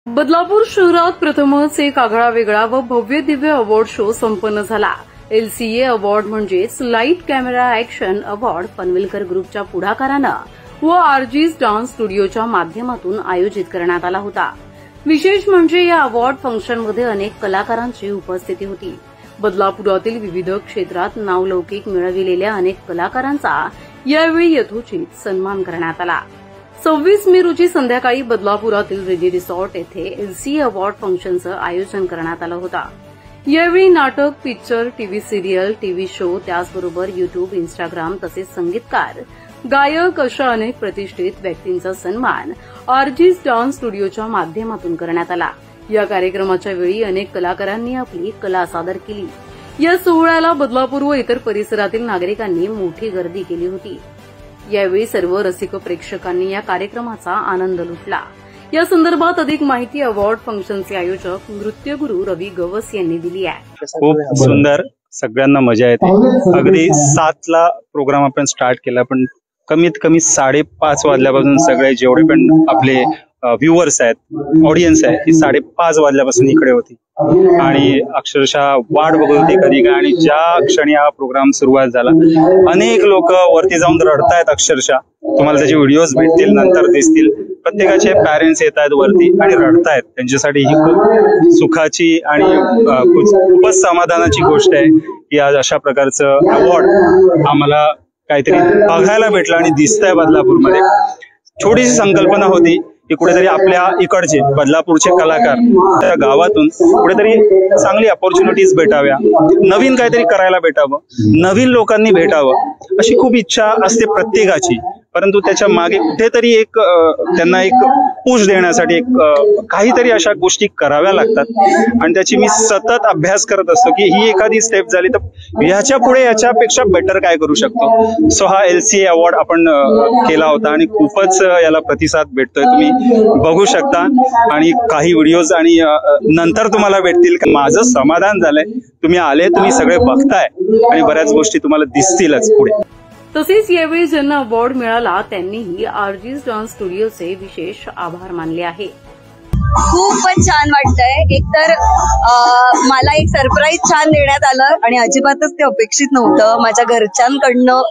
बदलापूर शहरात प्रथमच एक आगळा वेगळा व भव्य दिव्य अवॉर्ड शो संपन्न झाला। LCA अवॉर्ड म्हणजेच light camera action award Panvelkar ग्रुपच्या पुढाकारानं व आरजीज डान्स स्टुडिओच्या माध्यमातून आयोजित करण्यात आला होता। विशेष म्हणजे या अवॉर्ड फंक्शनमध्ये अनेक कलाकारांची उपस्थिती होती। बदलापुरातील विविध क्षेत्रात नावलौकिक मिळविलेल्या अनेक कलाकारांचा यावेळी यथोचित सन्मान करण्यात आला। 26 मे रोजी संध्याकाळी बदलापुरातील रेडी रिसॉर्ट येथे LCA अवॉर्ड फंक्शनचं आयोजन करण्यात आलं होतं। यावेळी नाटक, picture, TV serial, TV show, त्याचबरोबर युट्यूब, इंस्टाग्राम तसेच संगीतकार, गायक अशा अनेक प्रतिष्ठित व्यक्तींचा सन्मान आरजीज डान्स स्टुडिओच्या माध्यमातून करण्यात आला। या कार्यक्रमाच्या वेळी अनेक कलाकारांनी आपली कला सादर केली। या सोहळ्याला बदलापूर व इतर परिसरातील नागरिकांनी मोठी गर्दी केली होती। यावेळी सर्व रसिक प्रेक्षकांनी या कार्यक्रमाचा आनंद लुटला। या संदर्भात अधिक माहिती अवॉर्ड फंक्शनचे आयोजक नृत्यगुरू रवी गवस यांनी दिली आहे। खूप सुंदर, सगळ्यांना मजा येते। अगदी 7 ला प्रोग्राम आपण स्टार्ट केला, पण कमीत कमी 5:30 वाजल्यापासून सगळे जेवढे पण आपले व्ह्युअर्स आहेत, ऑडियन्स आहे, ती 5:30 वाजल्यापासून इकडे होती आणि अक्षरशः वाट बघत होती कधी काय। आणि ज्या क्षणी हा प्रोग्राम सुरुवात झाला, अनेक लोक वरती जाऊन रडतायत अक्षरशः। तुम्हाला त्याचे व्हिडिओज भेटतील, नंतर दिसतील। प्रत्येकाचे पॅरेंट्स येत आहेत वरती आणि रडतायत। त्यांच्यासाठी ही खूप सुखाची आणि खूपच समाधानाची गोष्ट आहे की आज अशा प्रकारचं अवॉर्ड आम्हाला काहीतरी बघायला भेटलं आणि दिसतंय बदलापूरमध्ये। छोटीशी संकल्पना होती की कुठेतरी आपल्या इकडचे बदलापूरचे कलाकार त्या गावातून कुठेतरी चांगली अपॉर्च्युनिटीज भेटाव्या, नवीन काहीतरी करायला भेटावं, नवीन लोकांनी भेटावं, अशी खूप इच्छा असते प्रत्येकाची। परंतु त्याच्या मागे कुठेतरी एक त्यांना एक पुश देण्यासाठी एक काहीतरी अशा गोष्टी कराव्या लागतात आणि त्याची मी सतत अभ्यास करत असतो की ही एखादी स्टेप झाली तर ह्याच्या पुढे याच्यापेक्षा बेटर काय करू शकतो। सो हा LCA अवॉर्ड आपण केला होता आणि खूपच याला प्रतिसाद भेटतोय, तुम्ही बघू शकता। आणि काही व्हिडिओज आणि नंतर तुम्हाला भेटतील। माझं समाधान झालंय, तुम्ही आले, तुम्ही सगळे बघताय आणि बऱ्याच गोष्टी तुम्हाला दिसतीलच पुढे। तसेच यावेळी ज्यांना अवॉर्ड मिळाला त्यांनीही आरजीज डान्स स्टुडिओचे विशेष आभार मानले आहे। खूपच छान वाटतंय। एकतर मला एक सरप्राईज छान देण्यात आलं आणि अजिबातच ते अपेक्षित नव्हतं। माझ्या घरच्यांकडनं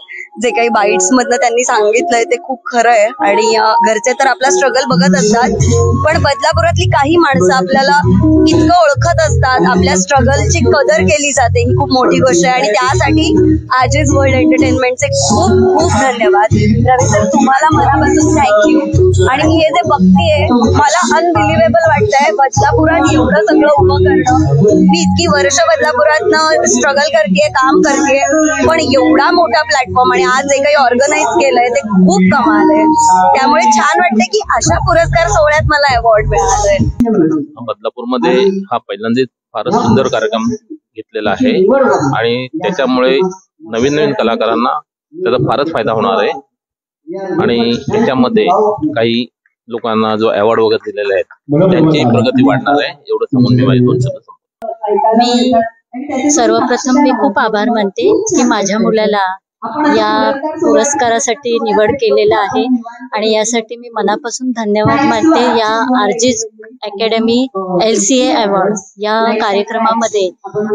जे काही बाईट्स मधनं त्यांनी सांगितलंय ते खूप खरं आहे आणि घरचे तर आपला स्ट्रगल बघत असतात, पण बदलापुरातली काही माणसं आपल्याला इतकं ओळखत असतात, आपल्या स्ट्रगलची कदर केली जाते, ही खूप मोठी गोष्ट आहे आणि त्यासाठी आरजीज वर्ल्ड एंटरटेनमेंटचे खूप खूप धन्यवाद। रवी सर, तुम्हाला मनापासून थँक्यू। आणि मी हे जे बघतीये, मला अनबिलिव्हेबल वाटतंय बदलापुरात एवढं सगळं उभं करणं। मी इतकी वर्ष बदलापुरातनं स्ट्रगल करतेय, काम करतेय, पण एवढा मोठा प्लॅटफॉर्म आणि आज जे काही ऑर्गनाईज केलंय ते खूप कमाल आहे। त्यामुळे छान वाटतंय की अशा पुरस्कार सोहळ्यात मला अवॉर्ड मिळालाय। बदलापूरमध्ये हा पहिल्यांदाच फारच सुंदर कार्यक्रम घेतलेला आहे आणि त्याच्यामुळे नवीन नवीन कलाकारांना त्याचा फारच फायदा होणार आहे आणि त्याच्यामध्ये काही लोकांना जो अवॉर्ड वगैरे दिलेले आहेत त्यांची प्रगती वाढणार आहे, एवढं सांगून मी माझी 2 शब्द संपवतो। सर्वप्रथम मी खूप आभार मानते की माझ्या मुलाला या पुरस्कारासाठी निवड केलेला आहे आणि यासाठी मी मनापासून धन्यवाद मानते। या आरजीज अकॅडमी LCA अवॉर्ड या कार्यक्रमामध्ये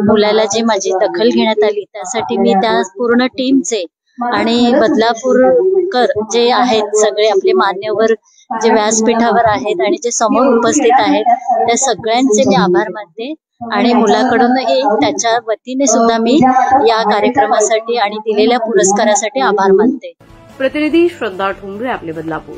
मुलाला जे माझी दखल घेण्यात आली त्यासाठी मी त्या पूर्ण टीमचे आणि बदलापूरकर जे आहेत सगळे आपले मान्यवर जे व्यासपीठावर आहेत आणि जे समोर उपस्थित आहेत त्या सगळ्यांचे मी आभार मानते आणि मुलाकडूनही त्याच्या वतीने सुद्धा मी या कार्यक्रमासाठी आणि दिलेल्या पुरस्कारासाठी आभार मानते। प्रतिनिधी श्रद्धा ठोंबरे, आपले बदलापूर।